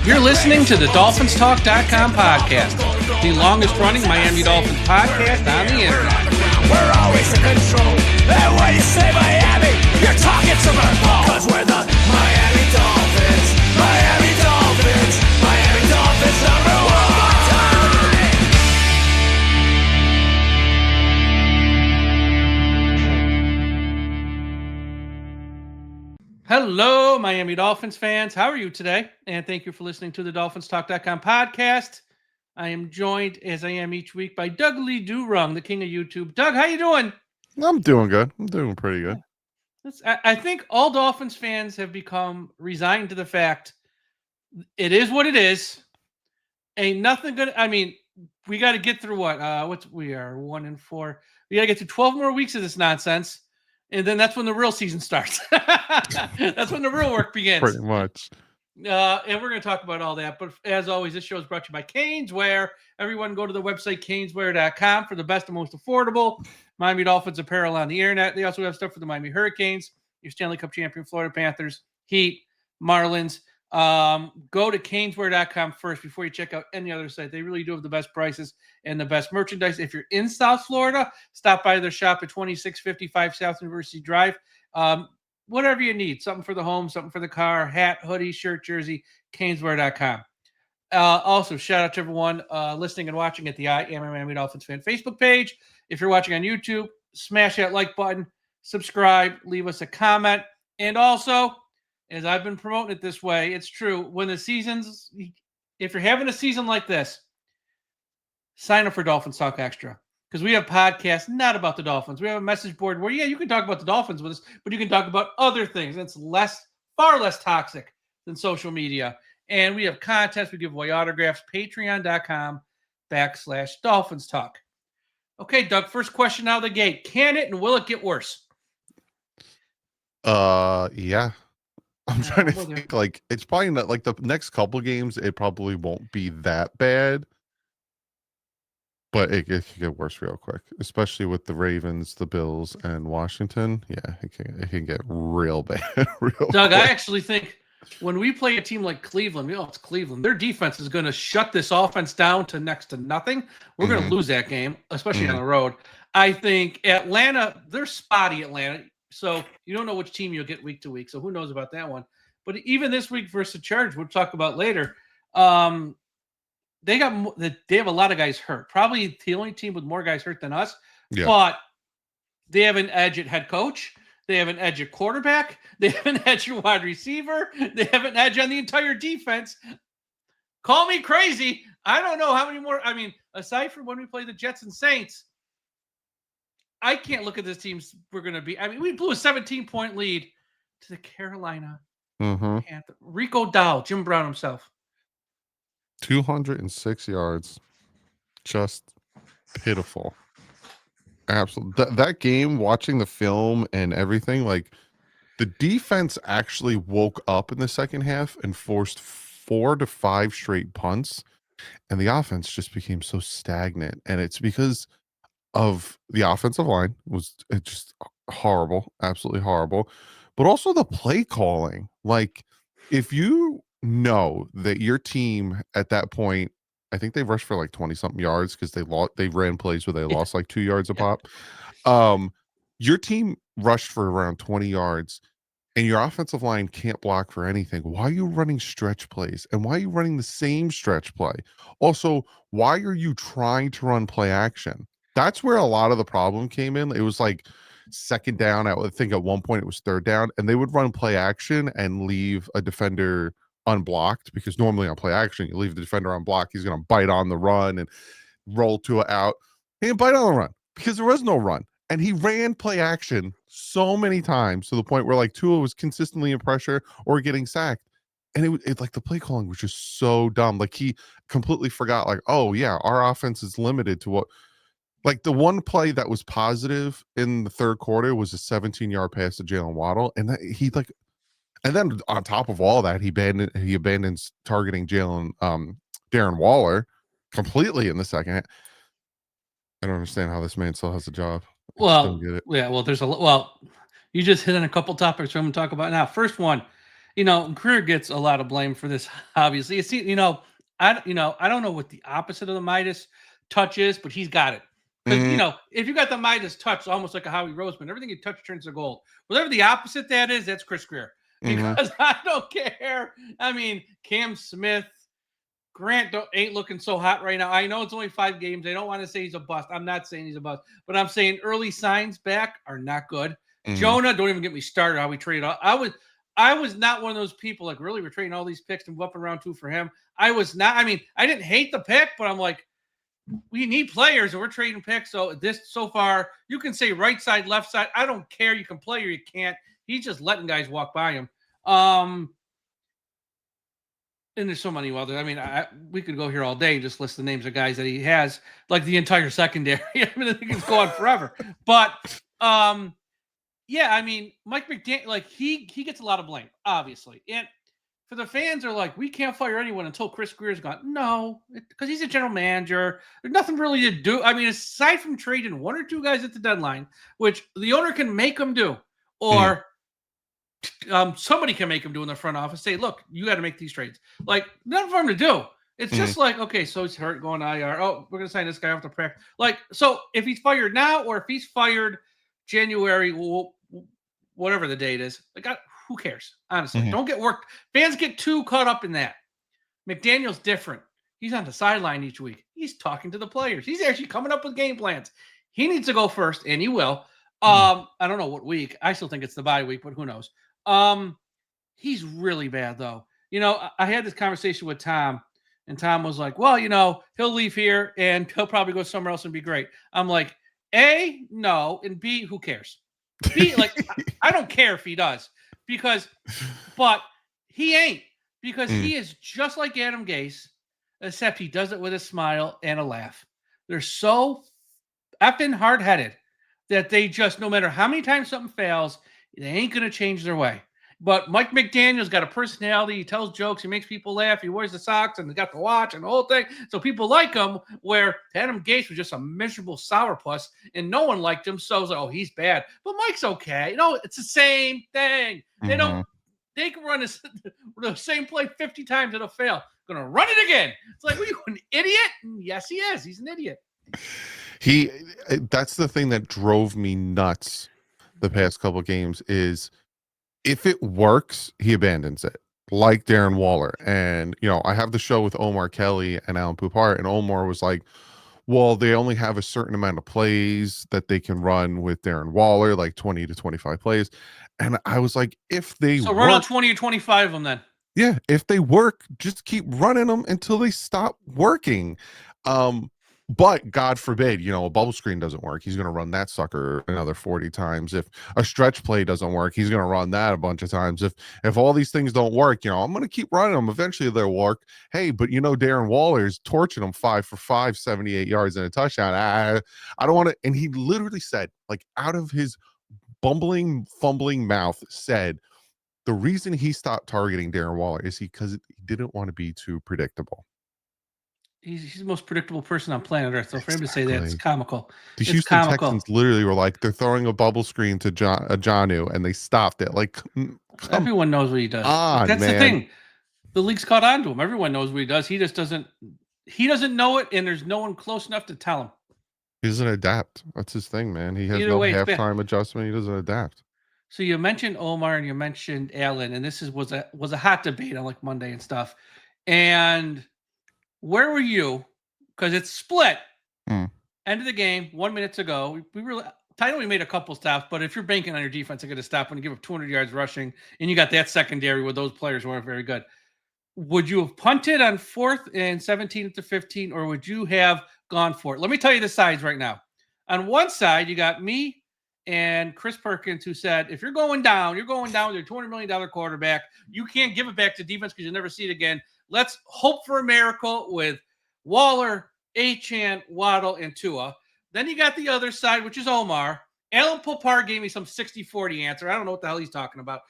You're listening to the DolphinsTalk.com podcast, the longest running Miami Dolphins podcast on the internet. We're always in control. And when you say Miami, you're talking to Merkel. Cause we're the Miami Dolphins. Miami Dolphins. Miami Dolphins #1. Hello, Miami Dolphins fans. How are you today? And thank you for listening to the DolphinsTalk.com podcast. I am joined, as I am each week, by Doug Lee Durung, the king of YouTube. Doug, how you doing? I'm doing good. I'm doing pretty good. I think all Dolphins fans have become resigned to the fact it is what it is. Ain't nothing good. I mean, we got to get through we are 1-4. We got to get through 12 more weeks of this nonsense. And then that's when the real season starts. That's when the real work begins. Pretty much. And we're going to talk about all that. But as always, this show is brought to you by Caneswear. Everyone go to the website, caneswear.com, for the best and most affordable Miami Dolphins apparel on the internet. They also have stuff for the Miami Hurricanes, your Stanley Cup champion Florida Panthers, Heat, Marlins. Go to caneswear.com first before you check out any other site. They really do have the best prices and the best merchandise. If you're in South Florida, stop by their shop at 2655 South University Drive. Whatever you need, something for the home, something for the car, hat, hoodie, shirt, jersey, caneswear.com. Also, shout out to everyone listening and watching at the I Am a Miami Dolphins Fan Facebook page. If you're watching on YouTube, smash that like button, subscribe, leave us a comment, and also, as I've been promoting it this way, it's true. If you're having a season like this, sign up for Dolphins Talk Extra, because we have podcasts not about the Dolphins. We have a message board where, you can talk about the Dolphins with us, but you can talk about other things. It's far less toxic than social media. And we have contests. We give away autographs. Patreon.com/Dolphins Talk. Okay, Doug, first question out of the gate. Can it and will it get worse? Yeah. I'm trying to think, it's probably not, the next couple games, it probably won't be that bad. But it could get worse real quick, especially with the Ravens, the Bills, and Washington. Yeah, it can get real bad. Doug, quick. I actually think when we play a team like Cleveland, it's Cleveland. Their defense is going to shut this offense down to next to nothing. We're going to lose that game, especially on the road. I think Atlanta, they're spotty, Atlanta. So you don't know which team you'll get week to week. So who knows about that one? But even this week versus the Chargers, we'll talk about later. They have a lot of guys hurt. Probably the only team with more guys hurt than us. Yeah. But they have an edge at head coach. They have an edge at quarterback. They have an edge at wide receiver. They have an edge on the entire defense. Call me crazy. I don't know how many more. I mean, aside from when we play the Jets and Saints, I can't look at this team we're going to be. I mean, we blew a 17-point lead to the Carolina Panthers. Rico Dowell, Jim Brown himself. 206 yards. Just pitiful. Absolutely. That game, watching the film and everything, the defense actually woke up in the second half and forced 4 to 5 straight punts, and the offense just became so stagnant. And it's because of the offensive line was just horrible, absolutely horrible, but also the play calling. If you know that your team at that point, I think they rushed for 20-something yards because they ran plays where they lost 2 yards a pop. Your team rushed for around 20 yards and your offensive line can't block for anything. Why are you running stretch plays? And why are you running the same stretch play? Also, why are you trying to run play action? That's where a lot of the problem came in. It was second down. I think at one point it was third down, and they would run play action and leave a defender unblocked, because normally on play action, you leave the defender unblocked. He's going to bite on the run and roll to an out. He didn't bite on the run because there was no run. And he ran play action so many times to the point where Tua was consistently in pressure or getting sacked. And it the play calling was just so dumb. He completely forgot, oh yeah, our offense is limited to what. The one play that was positive in the third quarter was a 17-yard pass to Jalen Waddle. And and then on top of all that, he abandons targeting Darren Waller completely in the second half. I don't understand how this man still has a job. Well, yeah, well, there's you just hit on a couple topics we're going to talk about now. First one, Greer gets a lot of blame for this. Obviously, I don't know what the opposite of the Midas touch is, but he's got it. Because if you got the Midas touch, almost like a Howie Roseman, everything you touch turns to gold. Whatever the opposite that is, that's Chris Greer. Because I don't care. I mean, Cam Smith, Grant ain't looking so hot right now. I know it's only 5 games. I don't want to say he's a bust. I'm not saying he's a bust, but I'm saying early signs back are not good. Jonah, don't even get me started. How we traded. I was not one of those people like really we're trading all these picks and up around 2 for him. I was not. I mean, I didn't hate the pick, but I'm like, we need players and we're trading picks. So so far, you can say right side, left side. I don't care. You can play or you can't. He's just letting guys walk by him. And there's so many others. I mean, we could go here all day and just list the names of guys that he has, like the entire secondary. I mean, I think it's go on forever. But yeah, I mean, Mike McDaniel, like he gets a lot of blame, obviously. And for the fans are like, we can't fire anyone until Chris Greer's gone. No, because he's a general manager. There's nothing really to do. I mean, aside from trading 1 or 2 guys at the deadline, which the owner can make them do, or somebody can make him do in the front office. Say, look, you got to make these trades. Like, nothing for him to do. It's just like, okay, so he's hurt, going IR. Oh, we're gonna sign this guy off the practice. Like, so if he's fired now, or if he's fired January, whatever the date is, like, who cares? Honestly, don't get worked. Fans get too caught up in that. McDaniel's different. He's on the sideline each week. He's talking to the players. He's actually coming up with game plans. He needs to go first, and he will. I don't know what week. I still think it's the bye week, but who knows? He's really bad though. I had this conversation with Tom, and Tom was like, well, he'll leave here and he'll probably go somewhere else and be great. I'm like, A, no, and B, who cares? B, like, I don't care if he does, but he ain't, because he is just like Adam Gase, except he does it with a smile and a laugh. They're so effing hard-headed that they just, no matter how many times something fails, they ain't going to change their way. But Mike McDaniel's got a personality. He tells jokes. He makes people laugh. He wears the socks and he got the watch and the whole thing. So people like him, where Adam Gase was just a miserable sourpuss and no one liked him. So it was like, oh, he's bad. But Mike's okay. It's the same thing. They can run the same play 50 times. It'll fail. Going to run it again. It's like, are you an idiot? And yes, he is. He's an idiot. That's the thing that drove me nuts the past couple of games is if it works, he abandons it, like Darren Waller. And, I have the show with Omar Kelly and Alan Poupart, and Omar was like, well, they only have a certain amount of plays that they can run with Darren Waller, like 20 to 25 plays. And I was like, if they run all 20 or 25 of them then. Yeah, if they work, just keep running them until they stop working. But God forbid, a bubble screen doesn't work. He's going to run that sucker another 40 times. If a stretch play doesn't work, he's going to run that a bunch of times. If all these things don't work, I'm going to keep running them. Eventually they'll work. Hey, but Darren Waller's torching them 5 for 5, 78 yards and a touchdown. I don't want to. And he literally said, like, out of his fumbling mouth, said the reason he stopped targeting Darren Waller is because he didn't want to be too predictable. He's the most predictable person on planet Earth. So for him to say that, it's comical. The Houston Texans literally were like, they're throwing a bubble screen to Jonnu, and they stopped it. Like, everyone knows what he does. That's the thing. The league's caught on to him. Everyone knows what he does. He just doesn't. He doesn't know it, and there's no one close enough to tell him. He doesn't adapt. That's his thing, man. He has no halftime adjustment. He doesn't adapt. So you mentioned Omar and you mentioned Allen, and this was a hot debate on like Monday and stuff. And where were you? Because it's split. End of the game, 1 minute to go. I know we made a couple stops, but if you're banking on your defense, you're going to stop when you give up 200 yards rushing, and you got that secondary where those players weren't very good. Would you have punted on 4th and 17 to 15, or would you have gone for it? Let me tell you the sides right now. On one side, you got me and Chris Perkins, who said, if you're going down with your $200 million quarterback. You can't give it back to defense because you'll never see it again. Let's hope for a miracle with Waller, Achane, Waddle, and Tua. Then you got the other side, which is Omar. Alan Poupart gave me some 60-40 answer. I don't know what the hell he's talking about.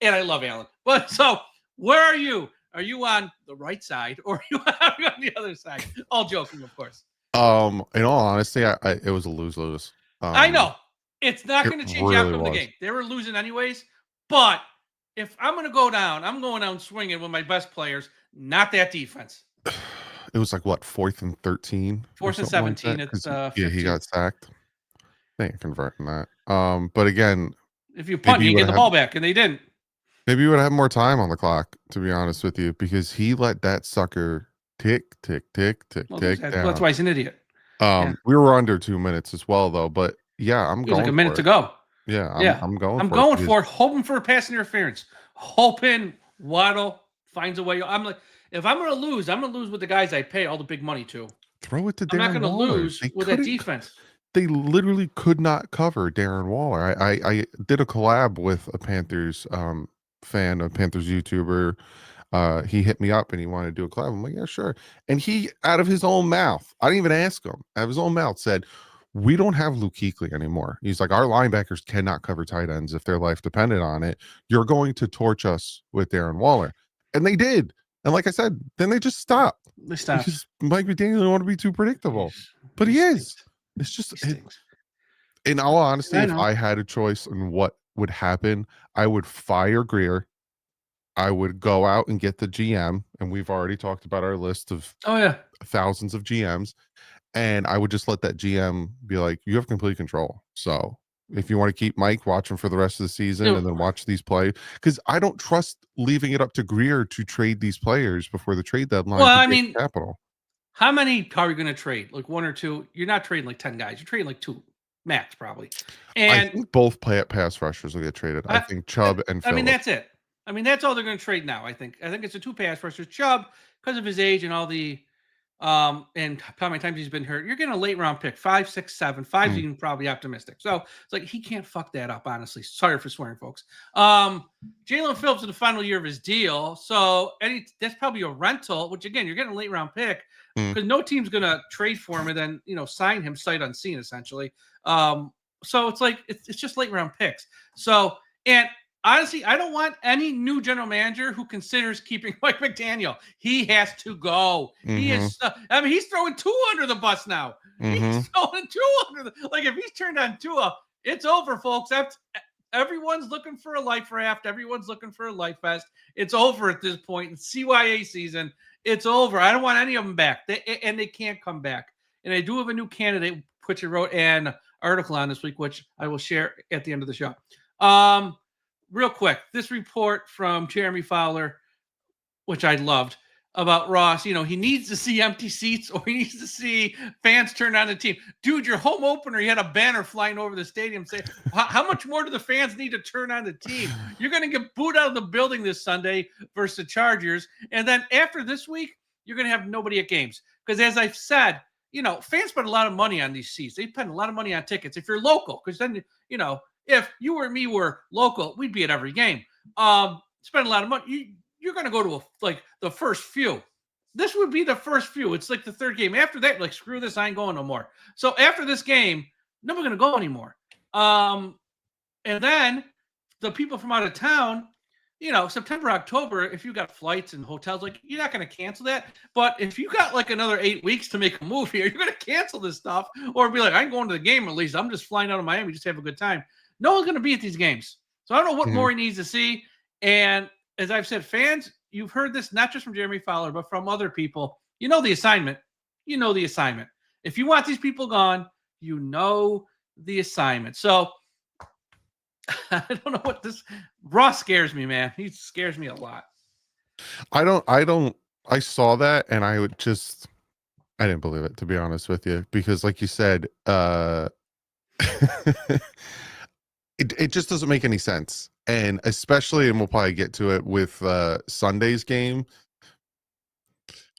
And I love Alan. But so where are you? Are you on the right side or are you on the other side? All joking, of course. In all honesty, it was a lose-lose. I know. It's not going to change the outcome of the game. They were losing anyways, but if I'm going to go down, I'm going down swinging with my best players, not that defense. It was like what, 4th and 13 or 4th and something like 17 that? at Because 15. he got sacked. They ain't converting that. But again, If you punt, maybe you you get would the have ball back, and they didn't. maybe you would have more time on the clock, to be honest with you, because he let that sucker tick, tick, tick, tick, Well, tick that's down. why he's an idiot. Yeah. We were under 2 minutes as well, though. But yeah, I'm It was like going a minute for to it. go. Yeah, Yeah. I'm going I'm for it going because for it, hoping for a pass interference. Hoping Waddle finds a way. I'm like, if I'm going to lose, I'm going to lose with the guys I pay all the big money to. throw it to I'm not Darren going to Waller. lose They with that couldn't. defense. They literally could not cover Darren Waller. I did a collab with a Panthers fan, a Panthers YouTuber. He hit me up and he wanted to do a collab. I'm like, yeah, sure. And he, out of his own mouth, I didn't even ask him, out of his own mouth said, we don't have Luke Kuechly anymore. He's like, our linebackers cannot cover tight ends if their life depended on it. You're going to torch us with Darren Waller. And they did. And like I said, then they just stopped. They stopped. Because Mike McDaniel didn't want to be too predictable. But he is. It's just, in all honesty, if I had a choice on what would happen, I would fire Greer. I would go out and get the GM, and we've already talked about our list of thousands of GMs, and I would just let that GM be like, you have complete control. So if you want to keep Mike, watch him for the rest of the season and then watch these play, because I don't trust leaving it up to Greer to trade these players before the trade deadline. Well, I mean, capital. How many are you going to trade? Like 1 or 2? You're not trading like 10 guys. You're trading like 2 max probably. And I think both pass rushers will get traded. I think Chubb and Phillips. I mean, that's it. I mean, that's all they're going to trade now. I think it's the 2 pass rushers. Chubb, because of his age and all the and how many times he's been hurt, you're getting a late round pick, 5, 6, 7. 5's even probably optimistic. So it's like he can't fuck that up, honestly. Sorry for swearing, folks. Jalen Phillips in the final year of his deal. So that's probably a rental, which again, you're getting a late round pick because no team's gonna trade for him and then sign him sight unseen, essentially. So it's like it's just late round picks. So and honestly, I don't want any new general manager who considers keeping Mike McDaniel. He has to go. He is. I mean, he's throwing 2 under the bus now. He's throwing 2 under the. Like if he's turned on Tua, it's over, folks. Everyone's looking for a life raft. Everyone's looking for a life vest. It's over at this point in CYA season. It's over. I don't want any of them back. They can't come back. And I do have a new candidate, which I wrote an article on this week, which I will share at the end of the show. Real quick, this report from Jeremy Fowler, which I loved, about Ross. He needs to see empty seats or he needs to see fans turn on the team. Dude, your home opener, you had a banner flying over the stadium saying, how much more do the fans need to turn on the team? You're going to get booed out of the building this Sunday versus the Chargers. And then after this week, you're going to have nobody at games. Because as I've said, fans spend a lot of money on these seats. They spend a lot of money on tickets if you're local. Because then, if you or me were local, we'd be at every game. Spend a lot of money. You're going to go to the first few. This would be the first few. It's like the third game. After that, like, screw this, I ain't going no more. So after this game, nobody's going to go anymore. And then the people from out of town, September, October, if you got flights and hotels, like, you're not going to cancel that. But if you got like another 8 weeks to make a move here, you're going to cancel this stuff or be like, I'm going to the game at least. I'm just flying out of Miami, just have a good time. No one's going to be at these games. So I don't know what more he needs to see. And as I've said, fans, you've heard this not just from Jeremy Fowler, but from other people. You know the assignment. If you want these people gone, you know the assignment. So I don't know what this Ross scares me, man. He scares me a lot. I saw that and I didn't believe it, to be honest with you, because like you said, it just doesn't make any sense. And especially, and we'll probably get to it with Sunday's game,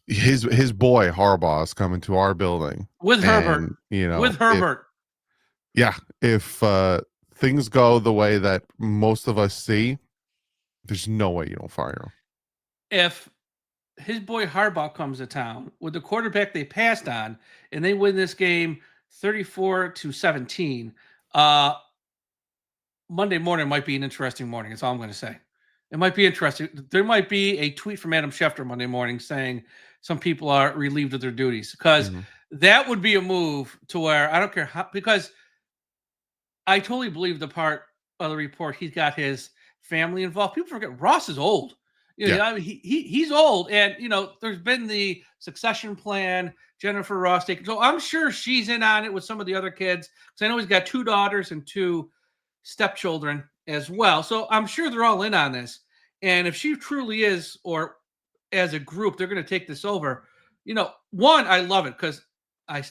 his boy Harbaugh is coming to our building with Herbert. With Herbert. If things go the way that most of us see, there's no way you don't fire him. If his boy Harbaugh comes to town with the quarterback they passed on and they win this game 34-17, Monday morning might be an interesting morning. That's all I'm going to say. It might be interesting. There might be a tweet from Adam Schefter Monday morning saying some people are relieved of their duties, because that would be a move to where I don't care how, because I totally believe the part of the report he's got his family involved. People forget Ross is old. Yeah. I mean, he's old, and there's been the succession plan. Jennifer Ross taken, so I'm sure she's in on it with some of the other kids. Because I know he's got 2 daughters and 2 stepchildren as well. So I'm sure they're all in on this. And if she truly is, or as a group, they're going to take this over. One, I love it because I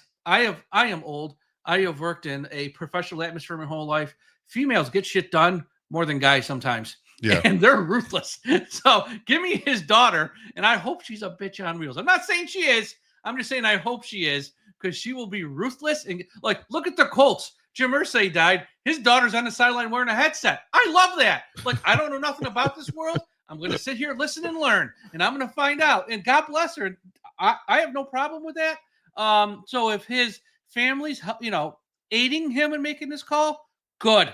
am old. I have worked in a professional atmosphere my whole life. Females get shit done more than guys sometimes. Yeah. And they're ruthless. So give me his daughter, and I hope she's a bitch on wheels. I'm not saying she is. I'm just saying I hope she is, because she will be ruthless. And look at the Colts. Jim Irsay died. His daughter's on the sideline wearing a headset. I love that. I don't know nothing about this world. I'm going to sit here, listen, and learn, and I'm going to find out. And God bless her. I have no problem with that. So if his family's, aiding him in making this call, good.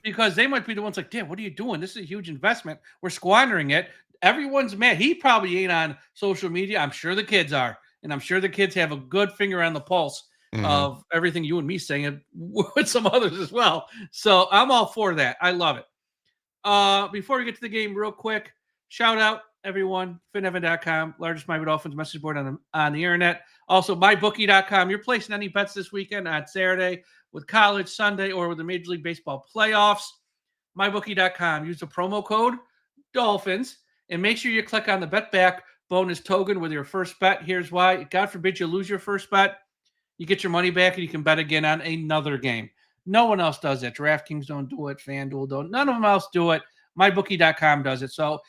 Because they might be the ones like, damn, what are you doing? This is a huge investment. We're squandering it. Everyone's mad. He probably ain't on social media. I'm sure the kids are. And I'm sure the kids have a good finger on the pulse of everything you and me saying with some others as well. So I'm all for that. I love it. Before we get to the game real quick, shout out everyone, finevan.com, largest Miami Dolphins message board on the internet. Also, mybookie.com. You're placing any bets this weekend on Saturday with college, Sunday, or with the Major League Baseball playoffs. Mybookie.com. Use the promo code Dolphins and make sure you click on the bet back bonus token with your first bet. Here's why. God forbid you lose your first bet. You get your money back and you can bet again on another game. No one else does it. DraftKings don't do it. FanDuel don't. None of them else do it. Mybookie.com does it. So,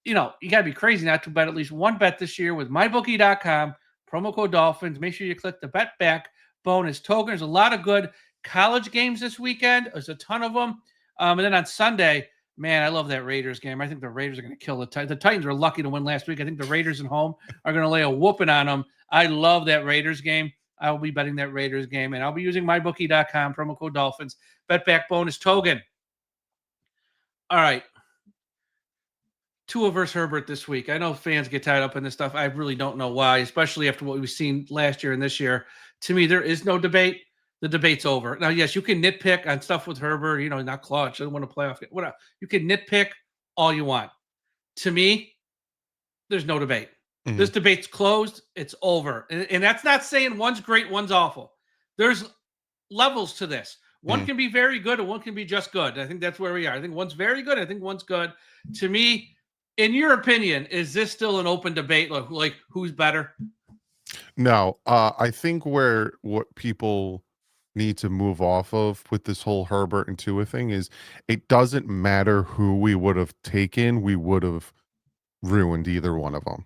you got to be crazy not to bet at least one bet this year with mybookie.com. Promo code Dolphins. Make sure you click the bet back bonus token. There's a lot of good college games this weekend. There's a ton of them. And then on Sunday, man, I love that Raiders game. I think the Raiders are going to kill the Titans. The Titans were lucky to win last week. I think the Raiders at home are going to lay a whooping on them. I love that Raiders game. I will be betting that Raiders game, and I'll be using mybookie.com, promo code Dolphins, bet back bonus token. All right. Tua versus Herbert this week. I know fans get tied up in this stuff. I really don't know why, especially after what we've seen last year and this year. To me, there is no debate. The debate's over. Now, yes, you can nitpick on stuff with Herbert, not clutch, doesn't want to play off. Whatever. You can nitpick all you want. To me, there's no debate. This debate's closed. It's over. And that's not saying one's great, one's awful. There's levels to this. One can be very good and one can be just good. I think that's where we are. I think one's very good. I think one's good. To me, in your opinion, is this still an open debate? Like who's better? No, I think what people need to move off of with this whole Herbert and Tua thing is it doesn't matter who we would have taken. We would have ruined either one of them.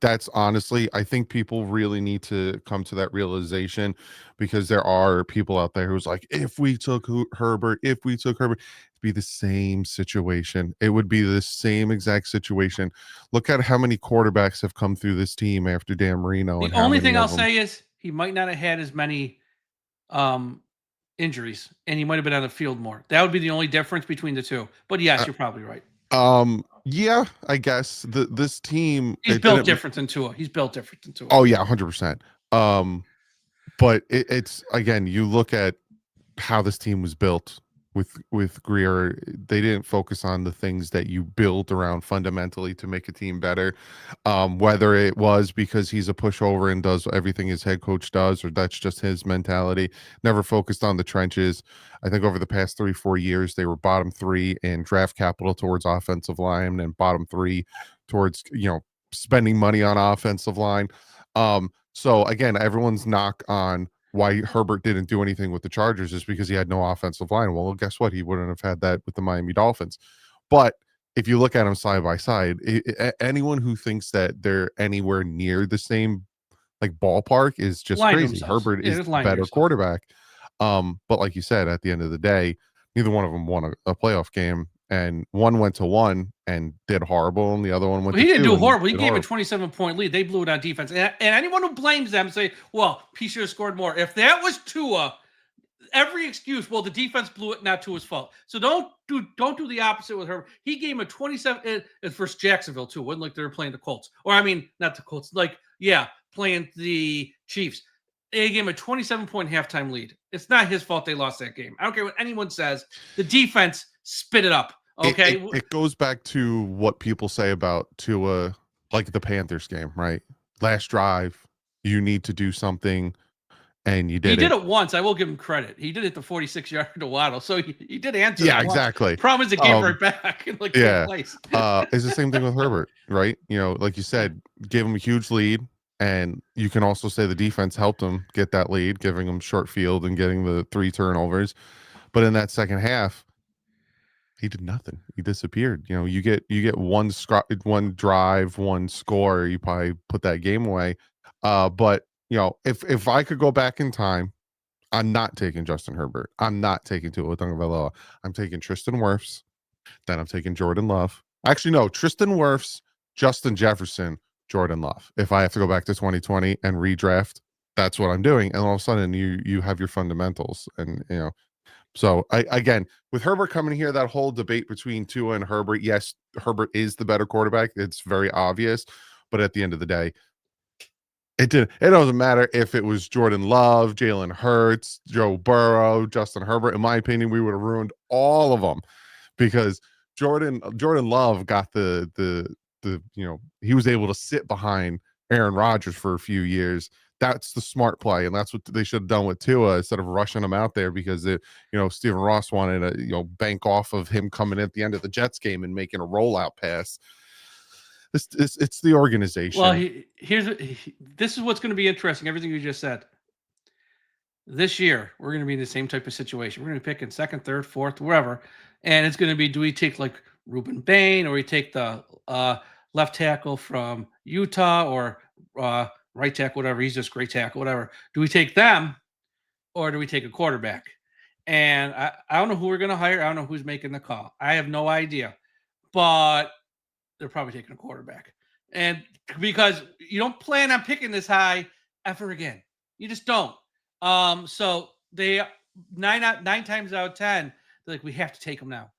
That's honestly, I think people really need to come to that realization, because there are people out there who's like, if we took Herbert, it'd be the same situation. It would be the same exact situation. Look at how many quarterbacks have come through this team after Dan Marino. The only thing I'll say is he might not have had as many injuries, and he might have been on the field more. That would be the only difference between the two. But yes, you're probably right. Yeah, I guess this team, he's built different than Tua. Oh yeah, 100%. But it's again, you look at how this team was built with Greer. They didn't focus on the things that you build around fundamentally to make a team better. Whether it was because he's a pushover and does everything his head coach does, or that's just his mentality. Never focused on the trenches. I think over the past 3-4 years, they were bottom 3 in draft capital towards offensive line, and bottom 3 towards, spending money on offensive line. So again, everyone's knock on why Herbert didn't do anything with the Chargers is because he had no offensive line. Well, guess what? He wouldn't have had that with the Miami Dolphins. But if you look at them side by side, anyone who thinks that they're anywhere near the same ballpark is just crazy. Herbert is the better quarterback. But like you said, at the end of the day, neither one of them won a playoff game, and one went to 1 and did horrible, and the other one went to 2. He didn't do horrible. He gave a 27-point lead. They blew it on defense. And anyone who blames them say, well, he should have scored more. If that was Tua, every excuse, well, the defense blew it, not Tua's fault. So don't do the opposite with her. He gave him a 27 versus Jacksonville too. It wasn't like they were playing the Colts. Or I mean, not the Colts. Playing the Chiefs. They gave him a 27-point halftime lead. It's not his fault they lost that game. I don't care what anyone says. The defense spit it up Okay. It goes back to what people say about Tua, like the Panthers game, right? Last drive, you need to do something, and you He did did it. it once. I will give him credit. He did it the 46-yard to Waddle, so he did answer Yeah, that once. exactly. Problem is, it gave right back in like 4 Yeah. plays. It's the same thing with Herbert, right? You know, like you said, gave him a huge lead, and you can also say the defense helped him get that lead, giving him short field and getting the 3 turnovers. But in that second half, he did nothing. He disappeared. You know, you get one drive, one score, you probably put that game away. But you know, if I could go back in time, I'm not taking Justin Herbert. I'm not taking Tua Tagovailoa. I'm taking Tristan Wirfs. Then I'm taking Jordan Love. Actually, no, Tristan Wirfs, Justin Jefferson, Jordan Love. If I have to go back to 2020 and redraft, that's what I'm doing. And all of a sudden, you have your fundamentals, and you know. So again, with Herbert coming here, that whole debate between Tua and Herbert, yes, Herbert is the better quarterback. It's very obvious, but at the end of the day, it doesn't matter if it was Jordan Love, Jalen Hurts, Joe Burrow, Justin Herbert. In my opinion, we would have ruined all of them because Jordan Love got the you know, he was able to sit behind Aaron Rodgers for a few years. That's the smart play, and that's what they should have done with Tua instead of rushing him out there because you know, Stephen Ross wanted to, you know, bank off of him coming in at the end of the Jets game and making a rollout pass. It's the organization. Well, this is what's going to be interesting. Everything you just said. This year, we're going to be in the same type of situation. We're going to be picking second, third, fourth, wherever, and it's going to be: do we take like Ruben Bain, or we take the left tackle from Utah, or right tackle, whatever? He's just great tackle, whatever. Do we take them, or do we take a quarterback? And I don't know who we're going to hire. I don't know who's making the call. I have no idea, but they're probably taking a quarterback. And because you don't plan on picking this high ever again, you just don't. So they nine times out of 10, they're like, we have to take them now.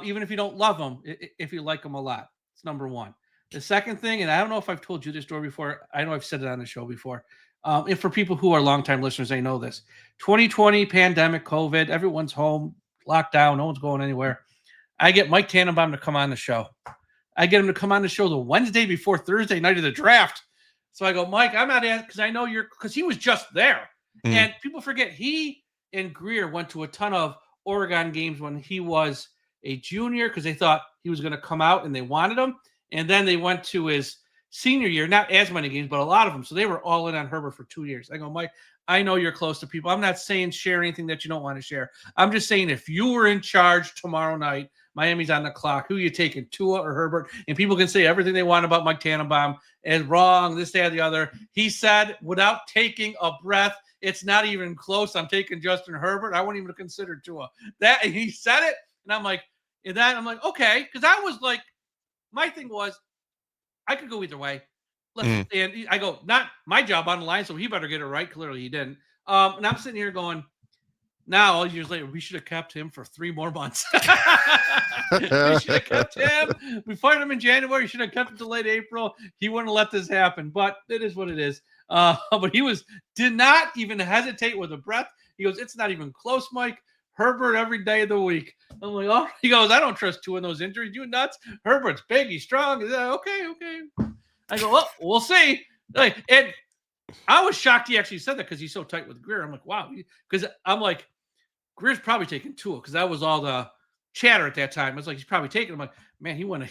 Even if you don't love them, if you like them a lot, it's number one. The second thing, and I don't know if I've told you this story before. I know I've said it on the show before. And for people who are longtime listeners, they know this. 2020 pandemic, COVID, everyone's home, locked down, no one's going anywhere. I get Mike Tannenbaum to come on the show. I get him to come on the show the Wednesday before Thursday night of the draft. So I go, Mike, I'm not asking because I know because he was just there. Mm. And people forget he and Greer went to a ton of Oregon games when he was a junior because they thought he was going to come out and they wanted him. And then they went to his senior year, not as many games, but a lot of them. So they were all in on Herbert for 2 years. I go, Mike, I know you're close to people. I'm not saying share anything that you don't want to share. I'm just saying if you were in charge tomorrow night, Miami's on the clock, who are you taking, Tua or Herbert? And people can say everything they want about Mike Tannenbaum is wrong, this, that, the other. He said, without taking a breath, it's not even close. I'm taking Justin Herbert. I wouldn't even consider Tua. That he said it, and I'm like, okay, because I was like, my thing was, I could go either way. And I go, not my job on the line, so he better get it right. Clearly, he didn't. And I'm sitting here going, now, all years later, we should have kept him for 3 more months. We should have kept him. We fired him in January. We should have kept him to late April. He wouldn't have let this happen, but it is what it is. But he did not even hesitate with a breath. He goes, it's not even close, Mike. Herbert every day of the week. I'm like, oh, he goes, I don't trust Tua in those injuries. You nuts? Herbert's big. He's strong. He's like, okay. I go, well, we'll see. Like, and I was shocked he actually said that because he's so tight with Greer. I'm like, wow. Because I'm like, Greer's probably taking Tua because that was all the chatter at that time. It's like he's probably taking him. Like, man, he might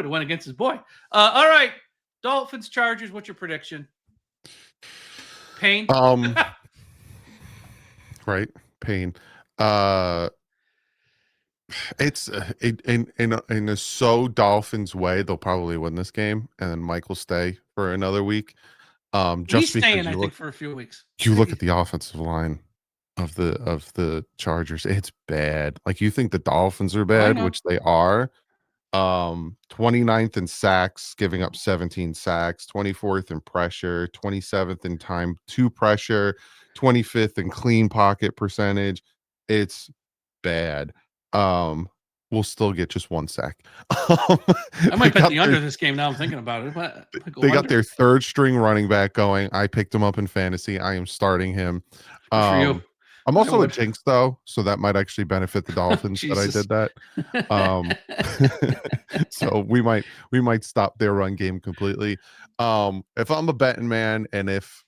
have went against his boy. All right, Dolphins, Chargers. What's your prediction? Pain. Right, pain. It's in a so Dolphins way, they'll probably win this game, and then Mike will stay for another week. He's staying, I think, for a few weeks. You look at the offensive line of the Chargers, it's bad. Like, you think the Dolphins are bad, which they are. 29th in sacks, giving up 17 sacks, 24th in pressure, 27th in time to pressure, 25th in clean pocket percentage. It's bad. We'll still get just 1 sack. I might bet the under this game now I'm thinking about it. They got their 3rd string running back going. I picked him up in fantasy. I am starting him. Good for you. I'm I also a would. jinx though, so that might actually benefit the Dolphins that I Jesus. did that. So we might stop their run game completely. If I'm a betting man and if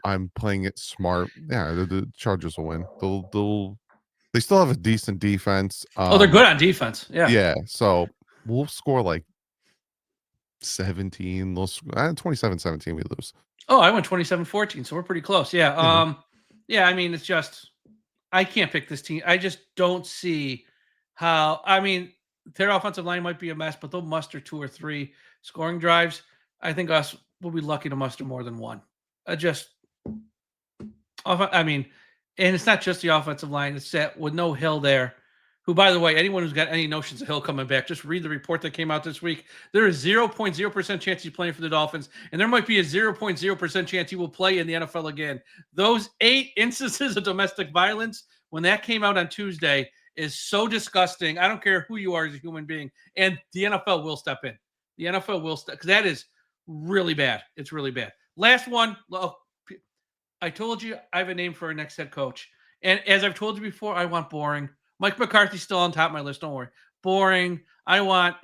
I'm playing it smart, yeah, the Chargers will win. They still have a decent defense. Oh, they're good on defense. Yeah. Yeah, so we'll score like 17. 27-17 we lose. Oh, I went 27-14, so we're pretty close. Yeah. Yeah. Yeah, I mean, it's just I can't pick this team. I just don't see how. I mean, their offensive line might be a mess, but they'll muster 2 or 3 scoring drives. I think us will be lucky to muster more than one. I mean, and it's not just the offensive line. It's that with no Hill there, who, by the way, anyone who's got any notions of Hill coming back, just read the report that came out this week. There is 0.0% chance he's playing for the Dolphins, and there might be a 0.0% chance he will play in the NFL again. Those 8 instances of domestic violence, when that came out on Tuesday, is so disgusting. I don't care who you are as a human being, and the NFL will step in. The NFL will step, because that is really bad. It's really bad. Last one. Well, I told you I have a name for our next head coach. And as I've told you before, I want boring. Mike McCarthy's still on top of my list. Don't worry. Boring. I want,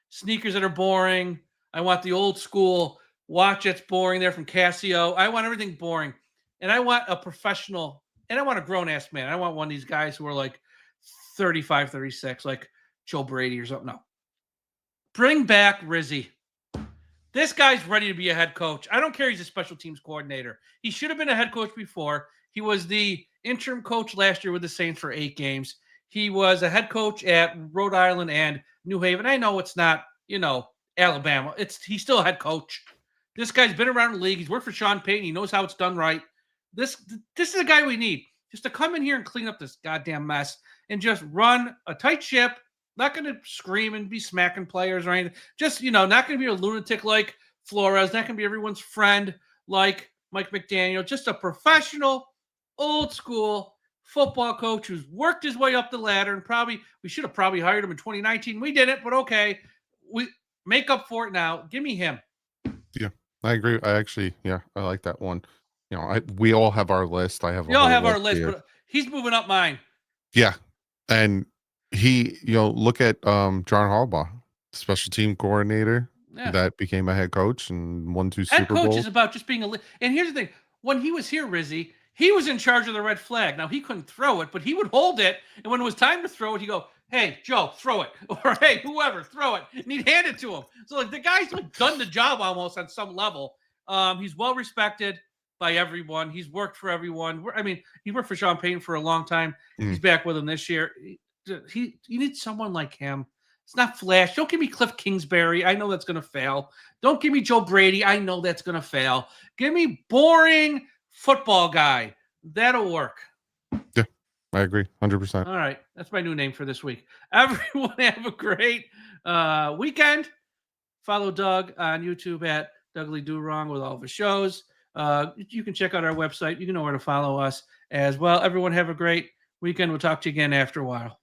sneakers that are boring. I want the old school watch that's boring there from Casio. I want everything boring. And I want a professional, and I want a grown ass man. I want one of these guys who are like 35, 36, like Joe Brady or something. No. Bring back Rizzy. This guy's ready to be a head coach. I don't care. He's a special teams coordinator. He should have been a head coach before. He was the interim coach last year with the Saints for 8 games. He was a head coach at Rhode Island and New Haven. I know it's not, Alabama. He's still a head coach. This guy's been around the league. He's worked for Sean Payton. He knows how it's done right. This is a guy we need just to come in here and clean up this goddamn mess and just run a tight ship. Not going to scream and be smacking players or anything. Just, not going to be a lunatic like Flores. Not going to be everyone's friend like Mike McDaniel. Just a professional, old school football coach who's worked his way up the ladder. And we should have probably hired him in 2019. We did it, but okay. We make up for it now. Give me him. Yeah, I agree. I like that one. We all have our list. We all have our list, but he's moving up mine. Yeah. And he, look at John Harbaugh, special team coordinator that became a head coach and won 2 Super Bowls. Head coach is about just being and here's the thing. When he was here, Rizzy, he was in charge of the red flag. Now, he couldn't throw it, but he would hold it. And when it was time to throw it, he'd go, hey, Joe, throw it. Or, hey, whoever, throw it. And he'd hand it to him. So, the guy's done the job almost on some level. He's well respected by everyone. He's worked for everyone. He worked for Sean Payton for a long time. He's back with him this year. You need someone like him. It's not flash. Don't give me Cliff Kingsbury. I know that's going to fail. Don't give me Joe Brady. I know that's going to fail. Give me boring football guy. That'll work. Yeah, I agree. 100%. All right. That's my new name for this week. Everyone have a great weekend. Follow Doug on YouTube at Dougly Do Wrong with all of his shows. You can check out our website. You know where to follow us as well. Everyone have a great weekend. We'll talk to you again after a while.